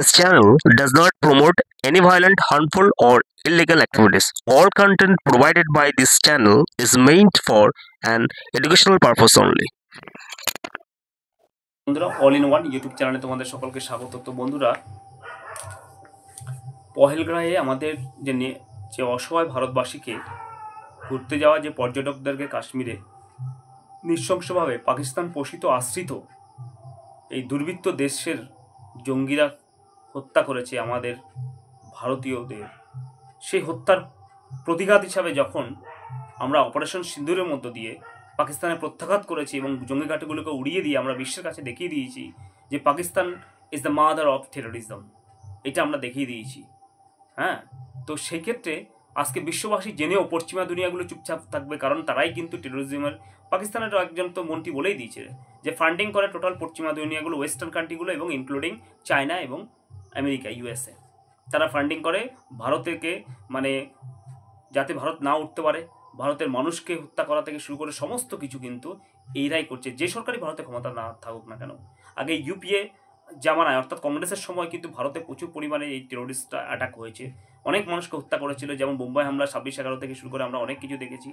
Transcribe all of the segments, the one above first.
This channel does not promote any violent, harmful, or illegal activities. All content provided by this channel is meant for an educational purpose only. বন্ধুরা, all in one YouTube চ্যানেলে তোমাদের সকলকে স্বাগত। তো বন্ধুরা, পহেলগাঁয়ে আমাদের যে অসহায় ভারতবাসীকে ঘুরতে যাওয়া যে পর্যটকদেরকে কাশ্মীরে নৃশংসভাবে পাকিস্তান পোষিত আশ্রিত এই দুর্বৃত্ত দেশের জঙ্গিরা হত্যা করেছে আমাদের ভারতীয়দের, সেই হত্যার প্রতিঘাত হিসাবে যখন আমরা অপারেশন সিন্দুরের মধ্য দিয়ে পাকিস্তানে প্রত্যাঘাত করেছি এবং জঙ্গি ঘাঁটিগুলোকে উড়িয়ে দিয়ে আমরা বিশ্বের কাছে দেখিয়ে দিয়েছি যে Pakistan is the mother of terrorism, এটা আমরা দেখিয়ে দিয়েছি। হ্যাঁ, তো সেই ক্ষেত্রে আজকে বিশ্ববাসী জেনেও পশ্চিমা দুনিয়াগুলো চুপচাপ থাকবে, কারণ তারাই কিন্তু টেরোরিজমের, পাকিস্তানের একজন তো মন্ত্রী বলেই দিয়েছে যে ফান্ডিং করে টোটাল পশ্চিমা দুনিয়াগুলো, ওয়েস্টার্ন কান্ট্রিগুলো এবং ইনক্লুডিং চায়না এবং আমেরিকা, ইউএসএ। তারা ফান্ডিং করে ভারতকে, মানে যাতে ভারত না উঠতে পারে, ভারতের মানুষকে হত্যা করা থেকে শুরু করে সমস্ত কিছু কিন্তু এইরাই করছে, যে সরকারি ভারতে ক্ষমতা না থাকুক না কেন। আগে ইউপিএ জামানায় অর্থাৎ কংগ্রেসের সময় কিন্তু ভারতে প্রচুর পরিমাণে এই টেরোরিস্ট অ্যাটাক হয়েছে, অনেক মানুষকে হত্যা করেছিল, যেমন বোম্বাই হামলা 26/11 থেকে শুরু করে আমরা অনেক কিছু দেখেছি,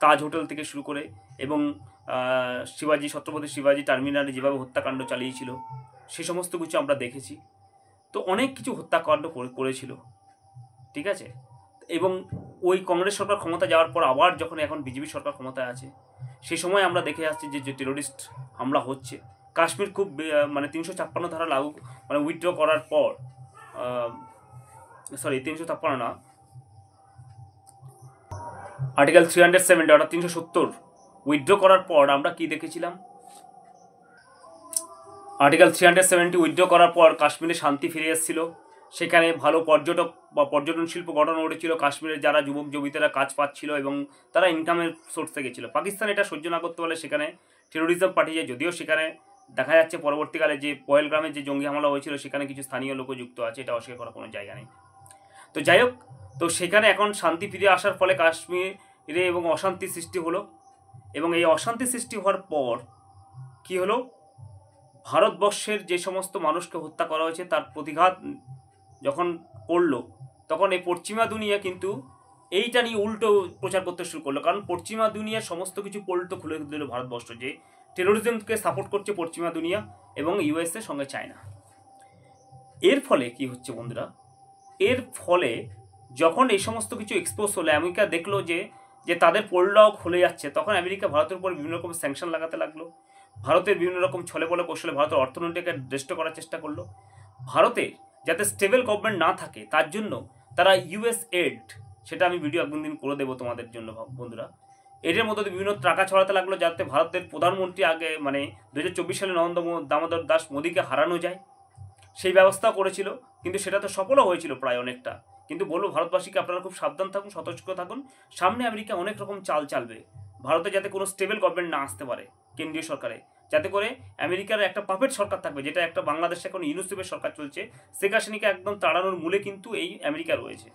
তাজ হোটেল থেকে শুরু করে, এবং ছত্রপতি শিবাজি টার্মিনালে যেভাবে হত্যাকাণ্ড চালিয়েছিল সে সমস্ত কিছু আমরা দেখেছি। তো অনেক কিছু হত্যাকাণ্ড করেছিল, ঠিক আছে। এবং ওই কংগ্রেস সরকার ক্ষমতা যাওয়ার পর আবার যখন এখন বিজেপি সরকার ক্ষমতায় আছে, সেই সময় আমরা দেখে আসছি যে টেরোরিস্ট হামলা হচ্ছে। কাশ্মীর খুব মানে 356 ধারা লাগু, মানে উইথড্র করার পর, 356 না, আর্টিকেল 370 অর্থাৎ 370 উইথড্র করার পর আমরা কি দেখেছিলাম, আর্টিকেল 370 উইথড্র করার পর কাশ্মীরে শান্তি ফিরে এসেছিল, সেখানে ভালো পর্যটক বা পর্যটন শিল্প গঠন উঠেছিল, কাশ্মীরের যারা যুবক যুবতীরা কাজ পাচ্ছিল এবং তারা ইনকামের সোর্সে গেছিলো। পাকিস্তান এটা সহ্য না করতে পারলে সেখানে টেরোরিজম পাঠিয়ে, যদিও সেখানে দেখা যাচ্ছে পরবর্তীকালে যে পহেলগ্রামে যে জঙ্গি হামলা হয়েছিল সেখানে কিছু স্থানীয় লোকও যুক্ত আছে, এটা অস্বীকার করার কোনো জায়গা নেই। তো যাই হোক, তো সেখানে এখন শান্তি ফিরে আসার ফলে কাশ্মীরে এবং অশান্তি সৃষ্টি হলো, এবং এই অশান্তি সৃষ্টি হওয়ার পর কি হলো, ভারতবর্ষের যে সমস্ত মানুষকে হত্যা করা হয়েছে তার প্রতিঘাত যখন করলো, তখন এই পশ্চিমা দুনিয়া কিন্তু এইটা নিয়ে উল্টো প্রচার করতে শুরু করলো, কারণ পশ্চিমা দুনিয়ার সমস্ত কিছু পোল্টো খুলে দিল ভারতবর্ষ, যে টেরোরিজমকে সাপোর্ট করছে পশ্চিমা দুনিয়া এবং ইউএসএ সঙ্গে চায়না। এর ফলে কি হচ্ছে বন্ধুরা, এর ফলে যখন এই সমস্ত কিছু এক্সপোজ হলো, আমেরিকা দেখলো যে তাদের পোলটাও খুলে যাচ্ছে, তখন আমেরিকা ভারতের উপর বিভিন্ন রকম স্যাংশন লাগাতে লাগলো, ভারতের বিভিন্ন রকম ছলে বলে কৌশলে ভারতের অর্থনীতিকে ডিস্ট্রয় করার চেষ্টা করলো। ভারতে যাতে স্টেবল গভর্নমেন্ট না থাকে তার জন্য তারা ইউএস এড, সেটা আমি ভিডিও একদিন করে দেবো তোমাদের জন্য বন্ধুরা, এদের মধ্যে বিভিন্ন টাকা ছড়াতে লাগলো যাতে ভারতের প্রধানমন্ত্রী আগে, মানে 2024 সালে নরেন্দ্র দামোদর দাস মোদীকে হারানো যায়, সেই ব্যবস্থা করেছিল, কিন্তু সেটা তো সফলও হয়েছিল প্রায় অনেকটা। কিন্তু বলবো ভারতবাসীকে, আপনারা খুব সাবধান থাকুন, সতর্ক থাকুন, সামনে আমেরিকা অনেক রকম চাল চালবে ভারতে, যাতে কোনো স্টেবল গভর্নমেন্ট না আসতে পারে কেন্দ্রীয় সরকারে, যাতে করে আমেরিকার একটা পাপেট সরকার থাকবে, যেটা একটা বাংলাদেশে এখন ইউনুসেফের সরকার চলছে, শেখ হাসিনাকে একদম তাড়ানোর মূলে কিন্তু এই আমেরিকা রয়েছে,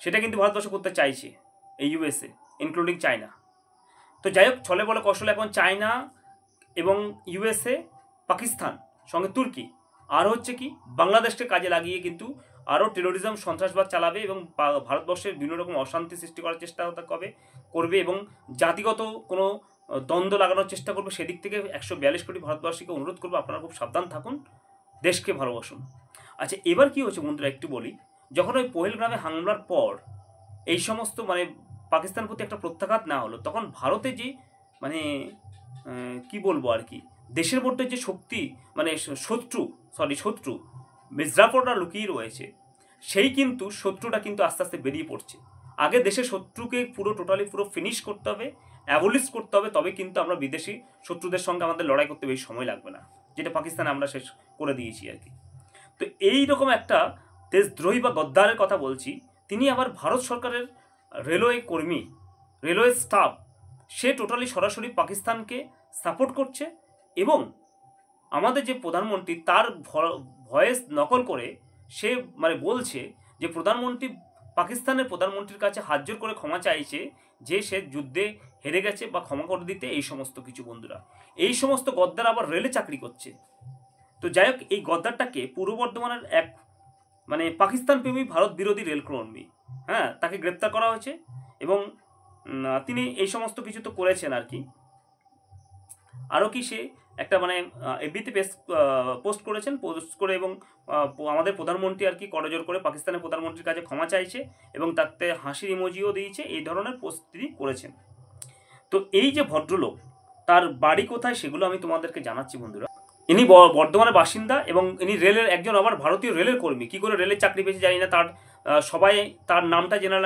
সেটা কিন্তু ভারতবর্ষ করতে চাইছে এই ইউএসএ ইনক্লুডিং চায়না। তো যাই হোক, ছলে বলে কৌশলে এখন চায়না এবং ইউএসএ, পাকিস্তান সঙ্গে তুর্কি আর হচ্ছে কি বাংলাদেশকে কাজে লাগিয়ে কিন্তু আরও টেরোরিজম সন্ত্রাসবাদ চালাবে এবং ভারতবর্ষের বিভিন্ন রকম অশান্তি সৃষ্টি করার চেষ্টা করবে এবং জাতিগত কোনো দ্বন্দ্ব লাগানোর চেষ্টা করবে। সেদিক থেকে 142 কোটি ভারতবাসীকে অনুরোধ করবো, আপনারা খুব সাবধান থাকুন, দেশকে ভালোবাসুন। আচ্ছা, এবার কি হচ্ছে বন্ধুরা একটু বলি, যখন ওই পহেলগ্রামে হামলার পর এই সমস্ত, মানে পাকিস্তানের প্রতি একটা প্রত্যাঘাত না হলো, তখন ভারতে যে, মানে কি বলবো আর কি, দেশের মধ্যে যে শক্তি, মানে শত্রু মির্জাফররা লুকিয়ে রয়েছে, সেই কিন্তু শত্রুটা কিন্তু আস্তে আস্তে বেরিয়ে পড়ছে। আগে দেশের শত্রুকে পুরো ফিনিশ করতে হবে, অ্যাবলিশ করতে হবে, তবে কিন্তু আমরা বিদেশি শত্রুদের সঙ্গে আমাদের লড়াই করতে বেশি সময় লাগবে না, যেটা পাকিস্তানে আমরা শেষ করে দিয়েছি আর কি। তো এই রকম একটা দেশদ্রোহী বা গদ্দারের কথা বলছি, তিনি আবার ভারত সরকারের রেলওয়ে কর্মী, রেলওয়ে স্টাফ, সে টোটালি সরাসরি পাকিস্তানকে সাপোর্ট করছে, এবং আমাদের যে প্রধানমন্ত্রী তার ভয়েস নকল করে সে মানে বলছে যে পাকিস্তানের প্রধানমন্ত্রীর কাছে হাত জোর করে ক্ষমা চাইছে যে সে যুদ্ধে হেরে গেছে বা ক্ষমা করে দিতে, এই সমস্ত কিছু। বন্ধুরা, এই সমস্ত গদ্দার আবার রেলে চাকরি করছে, তো যাই হোক, এই গদ্দারটাকে পূর্ব বর্ধমানের এক মানে পাকিস্তান প্রেমী ভারত বিরোধী রেলকর্মী, হ্যাঁ, তাকে গ্রেপ্তার করা হয়েছে এবং তিনি এই সমস্ত কিছু তো করেছেন আর কি। আরও কি সে একটা মানে এফবিতে পোস্ট করেছেন, পোস্ট করে এবং আমাদের প্রধানমন্ত্রী আর কি করজোর করে পাকিস্তানের প্রধানমন্ত্রীর কাছে ক্ষমা চাইছে এবং তাতে হাসির ইমোজিও দিয়েছে, এই ধরনের পোস্ট তিনি করেছেন। তো এই যে ভদ্রলোক, তার বাড়ি কোথায় সেগুলো আমি তোমাদেরকে জানাচ্ছি বন্ধুরা। ইনি বর্ধমানের বাসিন্দা এবং ইনি রেলের একজন আবার ভারতীয় রেলের কর্মী। কী করে রেলের চাকরি পেয়েছে জানি না, তার সবাই তার নামটা জেনে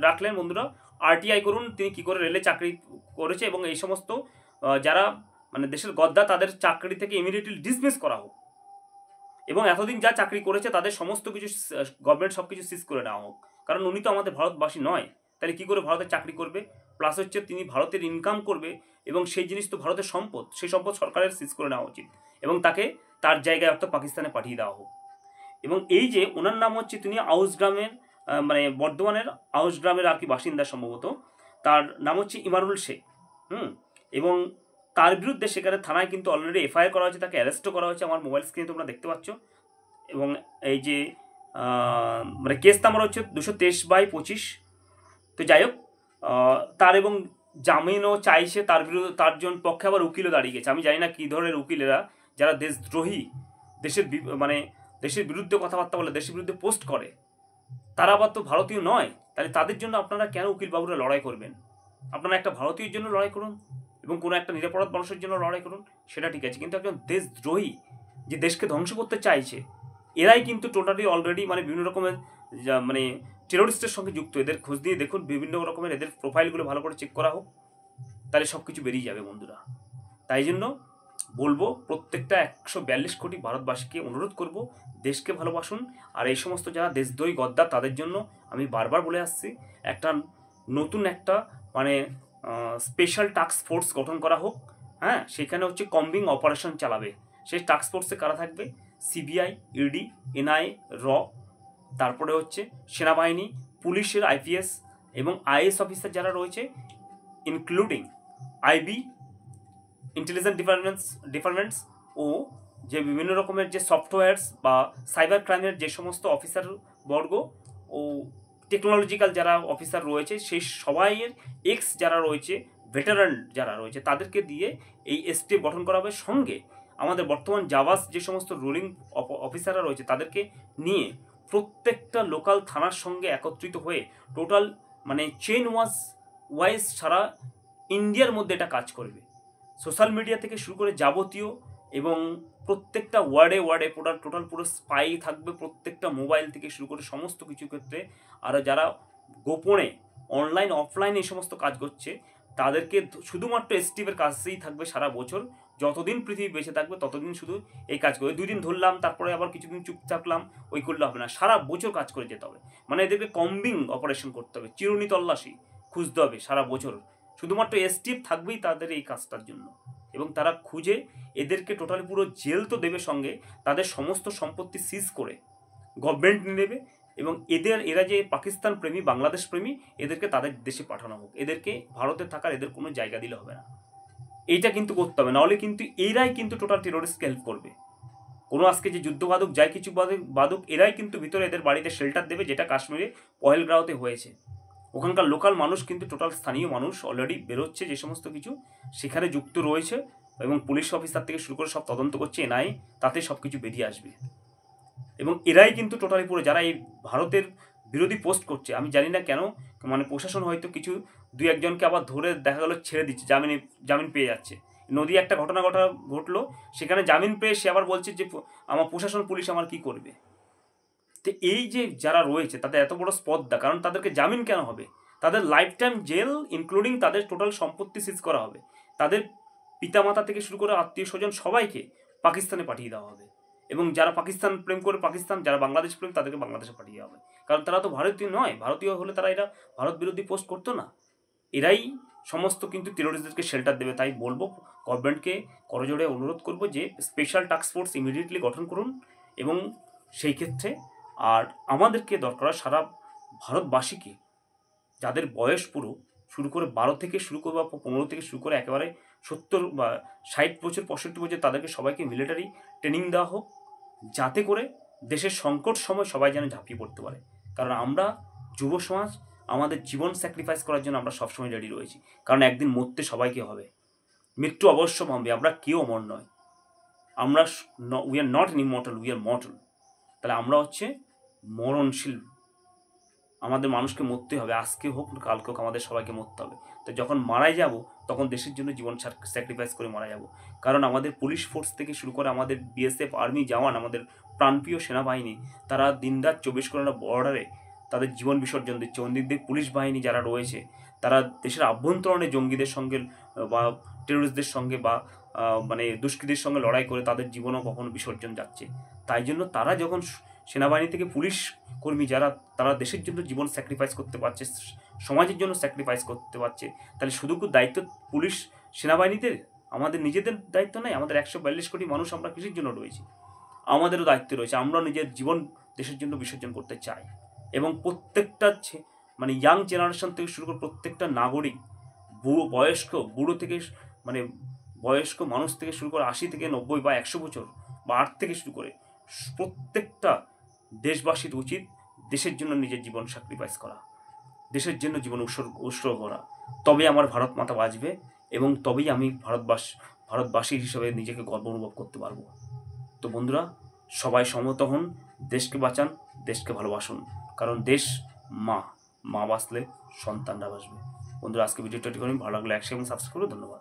রাখলেন বন্ধুরা। আরটিআই করুন তিনি কী করে রেলে চাকরি করেছে এবং এই সমস্ত যারা মানে দেশের গদ্দা তাদের চাকরি থেকে ইমিডিয়েটলি ডিসমিস করা হোক এবং এতদিন যা চাকরি করেছে তাদের সমস্ত কিছু গভর্নমেন্ট সব কিছু সিজ করে নেওয়া হোক। কারণ উনি তো আমাদের ভারতবাসী নয়, তাহলে কী করে ভারতের চাকরি করবে? প্লাস হচ্ছে তিনি ভারতের ইনকাম করবে এবং সেই জিনিস তো ভারতের সম্পদ, সেই সম্পদ সরকারের সিজ করে নেওয়া উচিত এবং তাকে তার জায়গায় অর্থাৎ পাকিস্তানে পাঠিয়ে দেওয়া হোক। এবং এই যে ওনার নাম হচ্ছে, তিনি আউস গ্রামের মানে বর্ধমানের আউস গ্রামের আর কি বাসিন্দা সম্ভবত, তার নাম হচ্ছে ইমারুল শেখ। এবং তার বিরুদ্ধে সেখানে থানায় কিন্তু অলরেডি এফআইআর করা হয়েছে, তাকে অ্যারেস্টও করা হয়েছে, আমার মোবাইল স্ক্রিনে তোমরা দেখতে পাচ্ছ। এবং এই যে মানে কেস নাম্বার হচ্ছে 223/25। তো যাই হোক, তার এবং জামিনও চাইছে তার বিরুদ্ধে, তার জন্য পক্ষে আবার উকিলও দাঁড়িয়ে গেছে। আমি জানি না কী ধরনের উকিলেরা, যারা দেশদ্রোহী, মানে দেশের বিরুদ্ধে কথাবার্তা বলে, দেশের বিরুদ্ধে পোস্ট করে, তারা আবার তো ভারতীয় নয়। তাহলে তাদের জন্য আপনারা কেন উকিলবাবুরা লড়াই করবেন? আপনারা একটা ভারতীয়ের জন্য লড়াই করুন এবং কোনো একটা নিরাপরাধ মানুষের জন্য লড়াই করুন, সেটা ঠিক আছে। কিন্তু একজন দেশদ্রোহী যে দেশকে ধ্বংস করতে চাইছে, এরাই কিন্তু টোটালি অলরেডি মানে বিভিন্ন রকমের মানে টেরোরিস্টের সঙ্গে যুক্ত। এদের খোঁজ দিয়ে দেখুন, বিভিন্ন রকমের এদের প্রোফাইলগুলো ভালো করে চেক করা হোক, তাহলে সব কিছু বেরিয়ে যাবে বন্ধুরা। তাই জন্য বলবো, প্রত্যেকটা 142 কোটি ভারতবাসীকে অনুরোধ করব, দেশকে ভালোবাসুন। আর এই সমস্ত যারা দেশদ্রোহী গদ্দার, তাদের জন্য আমি বারবার বলে আসছি, একটা নতুন একটা মানে স্পেশাল টাস্ক ফোর্স গঠন করা হোক। হ্যাঁ, সেখানে হচ্ছে কম্বিং অপারেশন চালাবে। সেই টাস্ক ফোর্সে কারা থাকবে? সিবিআই, ইডি, এনআইএ, র, তারপরে হচ্ছে সেনাবাহিনী, পুলিশের আইপিএস এবং আইএস অফিসার যারা রয়েছে, ইনক্লুডিং আইবি, ইন্টেলিজেন্স ডিপার্টমেন্টস ও যে বিভিন্ন রকমের যে সফটওয়্যারস বা সাইবার ক্রাইমের যে সমস্ত অফিসার বর্গ ও টেকনোলজিক্যাল যারা অফিসার রয়েছে, সেই সবাইয়ের এক্স যারা রয়েছে, ভেটারান যারা রয়েছে, তাদেরকে দিয়ে এই এসটিএফ গঠন করা হবে। সঙ্গে আমাদের বর্তমান জাভাস যে সমস্ত রুলিং অফিসাররা রয়েছে, তাদেরকে নিয়ে প্রত্যেকটা লোকাল থানার সঙ্গে একত্রিত হয়ে টোটাল মানে চেইন ওয়াইজ সারা ইন্ডিয়ার মধ্যে এটা কাজ করবে। সোশ্যাল মিডিয়া থেকে শুরু করে যাবতীয় এবং প্রত্যেকটা ওয়ার্ডে টোটাল পুরো স্পাই থাকবে, প্রত্যেকটা মোবাইল থেকে শুরু করে সমস্ত কিছু ক্ষেত্রে। আর যারা গোপনে অনলাইন অফলাইন এই সমস্ত কাজ করছে, তাদেরকে শুধুমাত্র এসটিএফের কাছেই থাকবে সারা বছর। যতদিন পৃথিবী বেঁচে থাকবে ততদিন শুধু এই কাজ করে। 2 দিন ধরলাম, তারপরে আবার কিছুদিন চুপ থাকলাম, ওই করলে হবে না, সারা বছর কাজ করে যেতে হবে। মানে এদেরকে কম্বিং অপারেশন করতে হবে, চিরুনি তল্লাশি খুঁজতে হবে সারা বছর। শুধুমাত্র এসটিএফ থাকবেই তাদের এই কাজটার জন্য এবং তারা খুঁজে এদেরকে টোটালি পুরো জেল তো দেবে, সঙ্গে তাদের সমস্ত সম্পত্তি সিজ করে গভর্নমেন্ট নিয়ে নেবে এবং এরা যে পাকিস্তান প্রেমী, বাংলাদেশ প্রেমী, এদেরকে তাদের দেশে পাঠানো হোক। এদেরকে ভারতে থাকার এদের কোনো জায়গা দিলে হবে না, এইটা কিন্তু করতে হবে। নাহলে কিন্তু এরাই কিন্তু টোটাল টেরোরিস্টকে হেল্প করবে। কোনো আজকে যে যুদ্ধ বাদক, যাই কিছু বাদক, এরাই কিন্তু ভিতরে এদের বাড়িতে শেল্টার দেবে, যেটা কাশ্মীরে পহেলগাঁওতে হয়েছে। ওখানকার লোকাল মানুষ কিন্তু টোটাল স্থানীয় মানুষ অলরেডি বেরোচ্ছে, যে সমস্ত কিছু সেখানে যুক্ত রয়েছে এবং পুলিশ অফিসার থেকে শুরু করে সব তদন্ত করছে এনআইএ, তাতে সব কিছু বেরিয়ে আসবে। এবং এরাই কিন্তু টোটালি পুরো যারা এই ভারতের বিরোধী পোস্ট করছে, আমি জানি না কেন মানে প্রশাসন হয়তো কিছু 2-1 জনকে আবার ধরে দেখা গেলো ছেড়ে দিচ্ছে, জামিন পেয়ে যাচ্ছে। নদী একটা ঘটনা ঘটলো, সেখানে জামিন পেয়ে সে আবার বলছে যে আমার প্রশাসন, পুলিশ আমার কি করবে। তো এই যে যারা রয়েছে তাদের এত বড় স্পর্ধা, কারণ তাদেরকে জামিন কেন হবে? তাদের লাইফ টাইম জেল, ইনক্লুডিং তাদের টোটাল সম্পত্তি সিজ করা হবে। তাদের পিতামাতা থেকে শুরু করে আত্মীয় স্বজন সবাইকে পাকিস্তানে পাঠিয়ে দেওয়া হবে এবং যারা পাকিস্তান প্রেম করে পাকিস্তান, যারা বাংলাদেশ প্রেম তাদেরকে বাংলাদেশে পাঠিয়ে দেওয়া হবে। কারণ তারা তো ভারতীয় নয়, ভারতীয় হলে তারা এরা ভারত বিরোধী পোস্ট করতো না। এরাই সমস্ত কিন্তু টেরোরিস্টদেরকে শেল্টার দেবে। তাই বলবো, গভর্নমেন্টকে করজোড়ে অনুরোধ করব যে স্পেশাল টাস্ক ফোর্স ইমিডিয়েটলি গঠন করুন এবং সেই ক্ষেত্রে আর আমাদেরকে দরকার সারা ভারতবাসীকে, যাদের বয়স পুরো শুরু করে 12 থেকে শুরু করে বা 15 থেকে শুরু করে একেবারে 70 বা 60 বছর 65 বছর তাদেরকে সবাইকে মিলিটারি ট্রেনিং দেওয়া হোক, যাতে করে দেশের সংকট সময় সবাই যেন ঝাঁপিয়ে পড়তে পারে। কারণ আমরা যুব সমাজ আমাদের জীবন স্যাক্রিফাইস করার জন্য আমরা সবসময় রেডি রয়েছি, কারণ একদিন মরতে সবাইকে হবে, মৃত্যু অবশ্য ভাববে, আমরা কেউ অমর নয়, আমরা we are not immortal, we are mortal. তাহলে আমরা হচ্ছে মরণশীল, আমাদের মানুষকে মরতে হবে, আজকে হোক কালকে হোক আমাদের সবাইকে মরতে হবে। তো যখন মারাই যাব তখন দেশের জন্য জীবন স্যাক্রিফাইস করে মারা যাব। কারণ আমাদের পুলিশ ফোর্স থেকে শুরু করে আমাদের বিএসএফ আর্মি জওয়ান, আমাদের প্রাণপ্রিয় সেনাবাহিনী, তারা দিনরাত 24 ঘন্টা বর্ডারে তাদের জীবন বিসর্জন দিচ্ছে। অন্যদিকে পুলিশ বাহিনী যারা রয়েছে তারা দেশের আভ্যন্তরণে জঙ্গিদের সঙ্গে বা টেরোরিস্টদের সঙ্গে বা মানে দুষ্কৃতীর সঙ্গে লড়াই করে তাদের জীবনও কখনো বিসর্জন যাচ্ছে। তাই জন্য তারা যখন সেনাবাহিনী থেকে পুলিশ কর্মী যারা, তারা দেশের জন্য জীবন স্যাক্রিফাইস করতে পারছে, সমাজের জন্য স্যাক্রিফাইস করতে পারছে, তাহলে শুধু দায়িত্ব পুলিশ সেনাবাহিনীদের, আমাদের নিজেদের দায়িত্ব নয়? আমাদের 142 কোটি মানুষ আমরা কিসের জন্য রয়েছি? আমাদেরও দায়িত্ব রয়েছে, আমরা নিজের জীবন দেশের জন্য বিসর্জন করতে চাই। এবং প্রত্যেকটা মানে ইয়াং জেনারেশন থেকে শুরু করে প্রত্যেকটা নাগরিক, বুড়ো থেকে মানে বয়স্ক মানুষ থেকে শুরু করে 80 থেকে 90 বা 100 বছর বা 8 থেকে শুরু করে প্রত্যেকটা দেশবাসীর উচিত দেশের জন্য নিজের জীবন স্যাক্রিফাইস করা, দেশের জন্য জীবন উৎসর্গ করা। তবে আমার ভারত মাতা বাঁচবে এবং তবেই আমি ভারতবাসী হিসেবে নিজেকে গর্ব অনুভব করতে পারবো। তো বন্ধুরা, সবাই সমত হন, দেশকে বাঁচান, দেশকে ভালোবাসুন, কারণ দেশ মা বাঁচলে সন্তানরা বাঁচবে। বন্ধুরা, আজকে ভিডিওটা ভালো লাগলে লাইক শেয়ার এবং সাবস্ক্রাইব করুন। ধন্যবাদ।